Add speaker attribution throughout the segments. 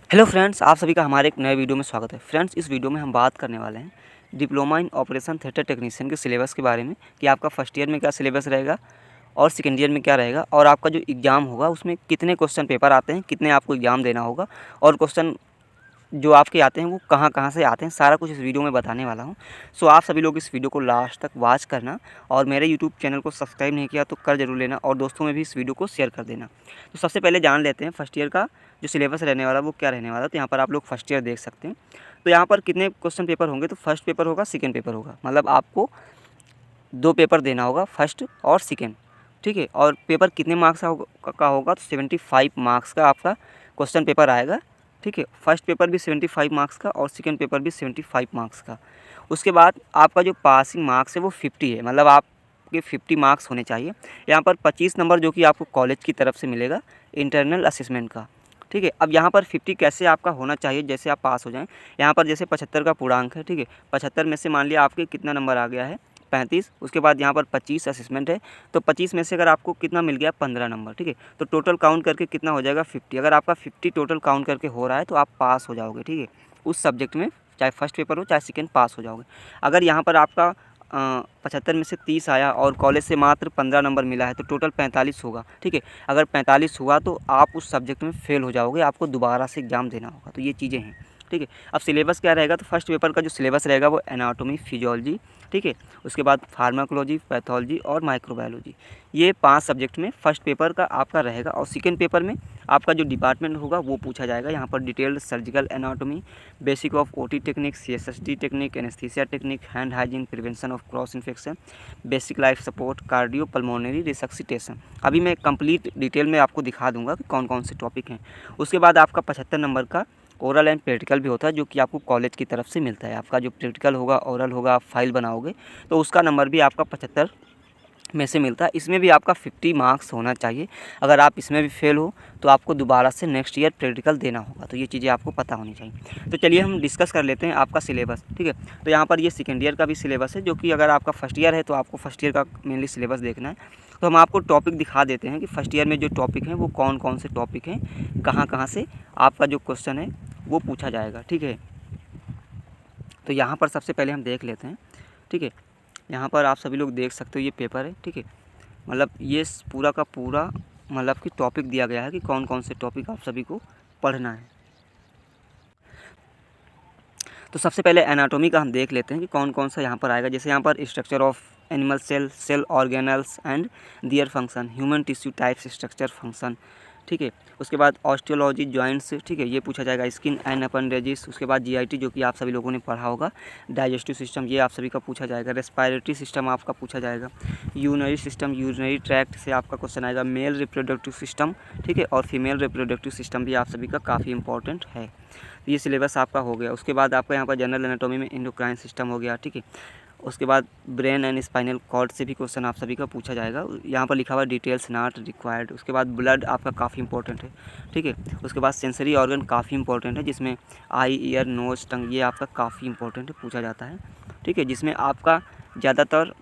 Speaker 1: Hello friends, आप सभी का हमारे एक नए वीडियो में स्वागत है। फ्रेंड्स, इस वीडियो में हम बात करने वाले हैं diploma in operation theatre technician के सिलेबस के बारे में कि आपका फर्स्ट ईयर में क्या सिलेबस रहेगा और सेकेंड ईयर में क्या रहेगा, और आपका जो एग्ज़ाम होगा उसमें कितने क्वेश्चन पेपर आते हैं, कितने आपको एग्ज़ाम देना होगा, और क्वेश्चन जो आपके आते हैं वो कहाँ कहाँ से आते हैं, सारा कुछ इस वीडियो में बताने वाला हूँ। सो आप सभी लोग इस वीडियो को लास्ट तक वॉच करना, और मेरे यूट्यूब चैनल को सब्सक्राइब नहीं किया तो कर जरूर लेना, और दोस्तों में भी इस वीडियो को शेयर कर देना। तो सबसे पहले जान लेते हैं फर्स्ट ईयर का जो सिलेबस रहने वाला वो क्या रहने वाला। तो यहाँ पर आप लोग फर्स्ट ईयर देख सकते हैं। तो यहाँ पर कितने क्वेश्चन पेपर होंगे, तो फर्स्ट पेपर होगा, सेकेंड पेपर होगा, मतलब आपको 2 पेपर देना होगा, फर्स्ट और सेकेंड। ठीक है, और पेपर कितने मार्क्स का होगा, तो 75 मार्क्स का आपका क्वेश्चन पेपर आएगा। ठीक है, फर्स्ट पेपर भी 75 मार्क्स का और सेकेंड पेपर भी 75 मार्क्स का। उसके बाद आपका जो पासिंग मार्क्स है वो 50 है, मतलब आपके 50 मार्क्स होने चाहिए। यहाँ पर 25 नंबर जो कि आपको कॉलेज की तरफ से मिलेगा इंटरनल असेसमेंट का। ठीक है, अब यहाँ पर 50 कैसे आपका होना चाहिए जैसे आप पास हो जाएं। यहाँ पर जैसे 75 का पूर्णांक है, ठीक है, 75 में से मान लिया आपके कितना नंबर आ गया है, 35। उसके बाद यहाँ पर 25 असेसमेंट है, तो 25 में से अगर आपको कितना मिल गया, 15 नंबर। ठीक है, तो टोटल काउंट करके कितना हो जाएगा, 50। अगर आपका 50 टोटल काउंट करके हो रहा है तो आप पास हो जाओगे। ठीक है, उस सब्जेक्ट में चाहे फर्स्ट पेपर हो चाहे सेकेंड, पास हो जाओगे। अगर यहाँ पर आपका 75 में से 30 आया और कॉलेज से मात्र 15 नंबर मिला है तो टोटल 45 होगा। ठीक है, अगर 45 हुआ तो आप उस सब्जेक्ट में फेल हो जाओगे, आपको दोबारा से एग्ज़ाम देना होगा। तो ये चीज़ें हैं। ठीक है, अब सिलेबस क्या रहेगा, तो फर्स्ट पेपर का जो सिलेबस रहेगा वो एनाटॉमी, फिजियोलॉजी, ठीक है, उसके बाद फार्माकोलॉजी, पैथोलॉजी और माइक्रोबायोलॉजी, ये 5 सब्जेक्ट में फर्स्ट पेपर का आपका रहेगा। और सेकेंड पेपर में आपका जो डिपार्टमेंट होगा वो पूछा जाएगा। यहाँ पर detailed surgical anatomy, basic of OT technique, CSST technique, anaesthesia technique, hand hygiene, prevention of cross infection, basic life support, cardio pulmonary resuscitation. अभी मैं कंप्लीट डिटेल में आपको दिखा दूंगा कि कौन कौन से टॉपिक हैं। उसके बाद आपका 75 नंबर का ओरल एंड प्रैक्टिकल भी होता है, जो कि आपको कॉलेज की तरफ से मिलता है। आपका जो प्रैक्टिकल होगा, ओरल होगा, आप फाइल बनाओगे तो उसका नंबर भी आपका 75 में से मिलता है। इसमें भी आपका 50 मार्क्स होना चाहिए। अगर आप इसमें भी फेल हो तो आपको दोबारा से नेक्स्ट ईयर प्रैक्टिकल देना होगा। तो ये चीज़ें आपको पता होनी चाहिए। तो चलिए हम डिस्कस कर लेते हैं आपका सिलेबस। ठीक है, तो यहाँ पर ये सेकेंड ईयर का भी सिलेबस है, जो कि अगर आपका फर्स्ट ईयर है तो आपको फर्स्ट ईयर का मेनली सिलेबस देखना है। तो हम आपको टॉपिक दिखा देते हैं कि फर्स्ट ईयर में जो टॉपिक हैं वो कौन कौन से टॉपिक हैं, कहाँ कहाँ से आपका जो क्वेश्चन है वो पूछा जाएगा। ठीक है, तो यहाँ पर सबसे पहले हम देख लेते हैं। ठीक है, यहाँ पर आप सभी लोग देख सकते हो ये पेपर है। ठीक है, मतलब ये पूरा का पूरा मतलब कि टॉपिक दिया गया है कि कौन कौन से टॉपिक आप सभी को पढ़ना है। तो सबसे पहले एनाटॉमी का हम देख लेते हैं कि कौन कौन सा यहाँ पर आएगा। जैसे यहाँ पर structure of animal cell, cell organelles and their function, human tissue types, structure, function. ठीक है, उसके बाद ऑस्टियोलॉजी, जॉइंट्स, ठीक है, ये पूछा जाएगा। स्किन एंड अपेंडेजेस, उसके बाद जीआईटी जो कि आप सभी लोगों ने पढ़ा होगा। डाइजेस्टिव सिस्टम, ये आप सभी का पूछा जाएगा। रेस्पायरेटरी सिस्टम आपका पूछा जाएगा। यूरिनरी सिस्टम, यूरिनरी ट्रैक्ट से आपका क्वेश्चन आएगा। मेल रिप्रोडक्टिव सिस्टम, ठीक है, और फीमेल रिप्रोडक्टिव सिस्टम भी आप सभी का काफ़ी इंपॉर्टेंट है। तो ये सिलेबस आपका हो गया। उसके बाद आपका यहाँ पर जनरल एनाटॉमी में एंडोक्राइन सिस्टम हो गया। ठीक है, उसके बाद ब्रेन एंड स्पाइनल कॉर्ड से भी क्वेश्चन आप सभी का पूछा जाएगा। यहाँ पर लिखा हुआ डिटेल्स नॉट रिक्वायर्ड। उसके बाद ब्लड आपका काफ़ी इंपॉर्टेंट है। ठीक है, उसके बाद सेंसरी ऑर्गन काफ़ी इंपॉर्टेंट है, जिसमें आई, ईयर, नोज, टंग, ये आपका काफ़ी इंपॉर्टेंट है, पूछा जाता है। ठीक है, जिसमें आपका ज़्यादातर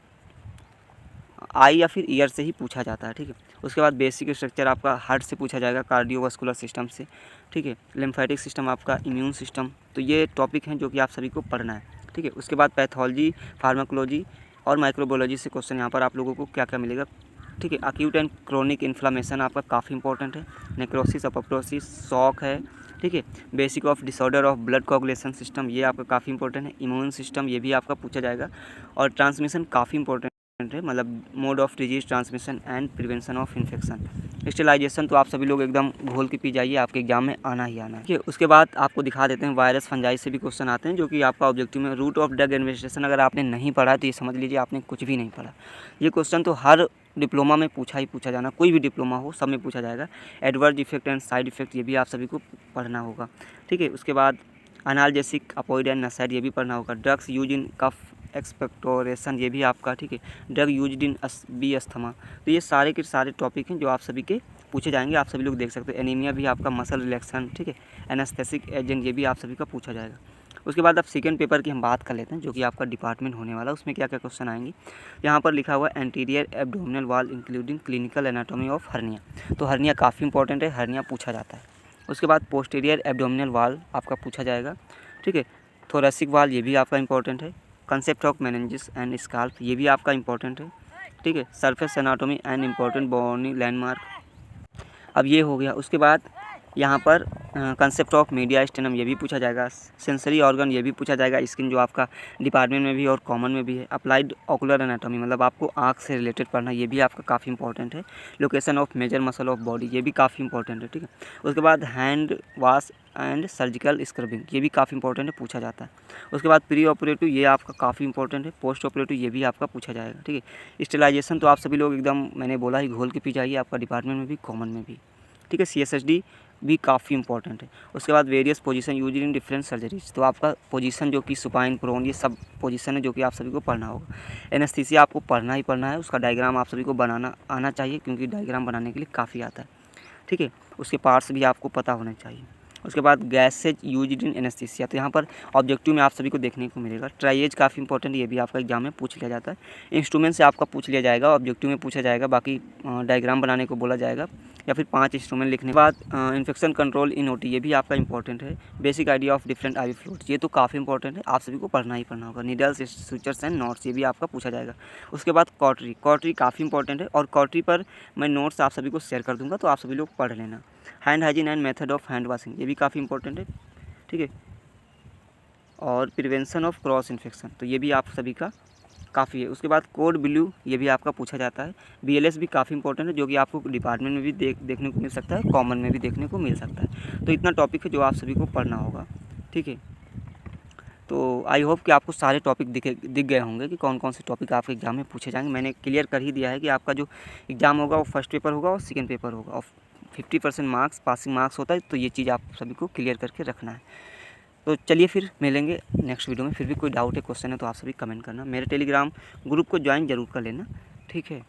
Speaker 1: आई या फिर ईयर से ही पूछा जाता है। ठीक है, उसके बाद बेसिक स्ट्रक्चर आपका हार्ट से पूछा जाएगा, कार्डियोवास्कुलर सिस्टम से। ठीक है, लिम्फेटिक सिस्टम आपका, इम्यून सिस्टम। तो ये टॉपिक हैं जो कि आप सभी को पढ़ना है। ठीक है, उसके बाद पैथोलॉजी, फार्माकोलॉजी और माइक्रोबायोलॉजी से क्वेश्चन यहाँ पर आप लोगों को क्या क्या मिलेगा। ठीक है, अक्यूट एंड क्रोनिक इन्फ्लामेशन आपका काफ़ी इंपॉर्टेंट है। नेक्रोसिस, अपोप्टोसिस, शॉक है। ठीक है, basic of disorder of blood coagulation system, ये आपका काफ़ी इंपॉर्टेंट है। इम्यून सिस्टम, ये भी आपका पूछा जाएगा। और ट्रांसमिशन काफ़ी इंपॉर्टेंट है, मतलब mode of disease transmission and prevention of infection. Sterilisation तो आप सभी लोग एकदम घोल के पी जाइए, आपके एग्जाम में आना ही आना है। ठीक है, उसके बाद आपको दिखा देते हैं वायरस, फंजाई से भी क्वेश्चन आते हैं, जो कि आपका ऑब्जेक्टिव में। रूट ऑफ ड्रग इन्वेस्टिगेशन अगर आपने नहीं पढ़ा तो ये समझ लीजिए आपने कुछ भी नहीं पढ़ा। ये क्वेश्चन तो हर डिप्लोमा में पूछा जाना, कोई भी डिप्लोमा हो सब में पूछा जाएगा। Adverse effect and side effect, ये भी आप सभी को पढ़ना होगा। ठीक है, उसके बाद अनाल्जेसिक, अपोइड एंड नसाइड, ये भी पढ़ना होगा। Drugs use in cough expectoration, ये भी आपका। ठीक है, drug used in B asthma. तो ये सारे के सारे टॉपिक हैं जो आप सभी के पूछे जाएंगे, आप सभी लोग देख सकते हो। एनीमिया भी आपका, मसल रिलैक्सन, ठीक है, एनास्थेसिक एजेंट, ये भी आप सभी का पूछा जाएगा। उसके बाद अब सेकेंड पेपर की हम बात कर लेते हैं, जो कि आपका डिपार्टमेंट होने वाला है। उसमें क्या क्या क्वेश्चन आएंगे। यहाँ पर लिखा हुआ anterior abdominal wall including clinical anatomy of hernia. तो हर्निया काफ़ी इंपॉर्टेंट है, हर्निया पूछा जाता है। उसके बाद पोस्टीरियर एब्डोमिनल वाल आपका पूछा जाएगा, ठीक है। थोरेसिक वाल ये भी आपका इंपॉर्टेंट है। Concept of meninges and scalp ये भी आपका इंपॉर्टेंट है, ठीक है। Surface anatomy and important body landmark, अब ये हो गया। उसके बाद यहाँ पर कंसेप्ट ऑफ मीडिया स्टेनम ये भी पूछा जाएगा। सेंसरी ऑर्गन ये भी पूछा जाएगा, स्किन जो आपका डिपार्टमेंट में भी और कॉमन में भी है। अप्लाइड ऑकुलर एनाटॉमी मतलब आपको आँख से रिलेटेड पढ़ना, ये भी आपका काफ़ी इंपॉर्टेंट है। Location of major muscle of body ये भी काफ़ी इंपॉर्टेंट है, ठीक है। उसके बाद hand wash and surgical scrubbing ये भी काफ़ी इंपॉर्टेंट है, पूछा जाता है। उसके बाद प्री ऑपरेटिव ये आपका काफ़ी इंपॉर्टेंट है। पोस्ट ऑपरेटिव ये भी आपका पूछा जाएगा, ठीक है। स्टेलाइजेशन तो आप सभी लोग एकदम मैंने बोला ही घोल के पी जाइए, आपका डिपार्टमेंट में भी कॉमन में भी, ठीक है। CSHD भी काफ़ी इंपॉर्टेंट है। उसके बाद various position use in different surgeries, तो आपका पोजीशन जो कि सुपाइन प्रोन ये सब पोजीशन है जो कि आप सभी को पढ़ना होगा। एनेस्थीसिया आपको पढ़ना ही पढ़ना है, उसका डायग्राम आप सभी को बनाना आना चाहिए, क्योंकि डायग्राम बनाने के लिए काफ़ी आता है, ठीक है। उसके पार्ट्स भी आपको पता होने चाहिए। उसके बाद गैसेज यूज्ड इन एनेस्थीसिया, तो यहाँ पर ऑब्जेक्टिव में आप सभी को देखने को मिलेगा। ट्राइएज काफ़ी इंपॉर्टेंट, ये भी आपका एग्जाम में पूछ लिया जाता है। इंस्ट्रूमेंट से आपका पूछ लिया जाएगा, ऑब्जेक्टिव में पूछा जाएगा, बाकी डायग्राम बनाने को बोला जाएगा, या फिर 5 इंस्ट्रूमेंट लिखने के बाद इन्फेक्शन कंट्रोल इन OT ये भी आपका इंपॉर्टेंट है। Basic idea of different IV fluids ये तो काफ़ी इंपॉर्टेंट है, आप सभी को पढ़ना ही पढ़ना होगा। नीडल्स, सूचर्स एंड नोट्स ये भी आपका पूछा जाएगा। उसके बाद कॉटरी काफ़ी इंपॉर्टेंट है, और कॉटरी पर मैं नोट्स आप सभी को शेयर कर दूंगा, तो आप सभी लोग पढ़ लेना। Hand hygiene and method of hand washing ये भी काफ़ी इंपॉर्टेंट है, ठीक है। और प्रिवेंशन ऑफ क्रॉस इन्फेक्शन तो ये भी आप सभी का काफ़ी है। उसके बाद कोड ब्लू ये भी आपका पूछा जाता है। BLS भी काफ़ी इंपॉर्टेंट है, जो कि आपको डिपार्टमेंट में भी देखने को मिल सकता है, कॉमन में भी देखने को मिल सकता है। तो इतना टॉपिक है जो आप सभी को पढ़ना होगा, ठीक है। तो आई होप कि आपको सारे टॉपिक दिख गए होंगे कि कौन कौन से टॉपिक आपके एग्जाम में पूछे जाएंगे। मैंने क्लियर कर ही दिया है कि आपका जो एग्ज़ाम होगा वो फर्स्ट पेपर होगा और सेकेंड पेपर होगा, और 50% मार्क्स पासिंग मार्क्स होता है, तो ये चीज़ आप सभी को क्लियर करके रखना है। तो चलिए फिर मिलेंगे नेक्स्ट वीडियो में। फिर भी कोई डाउट है, क्वेश्चन है, तो आप सभी कमेंट करना। मेरे टेलीग्राम ग्रुप को ज्वाइन जरूर कर लेना, ठीक है।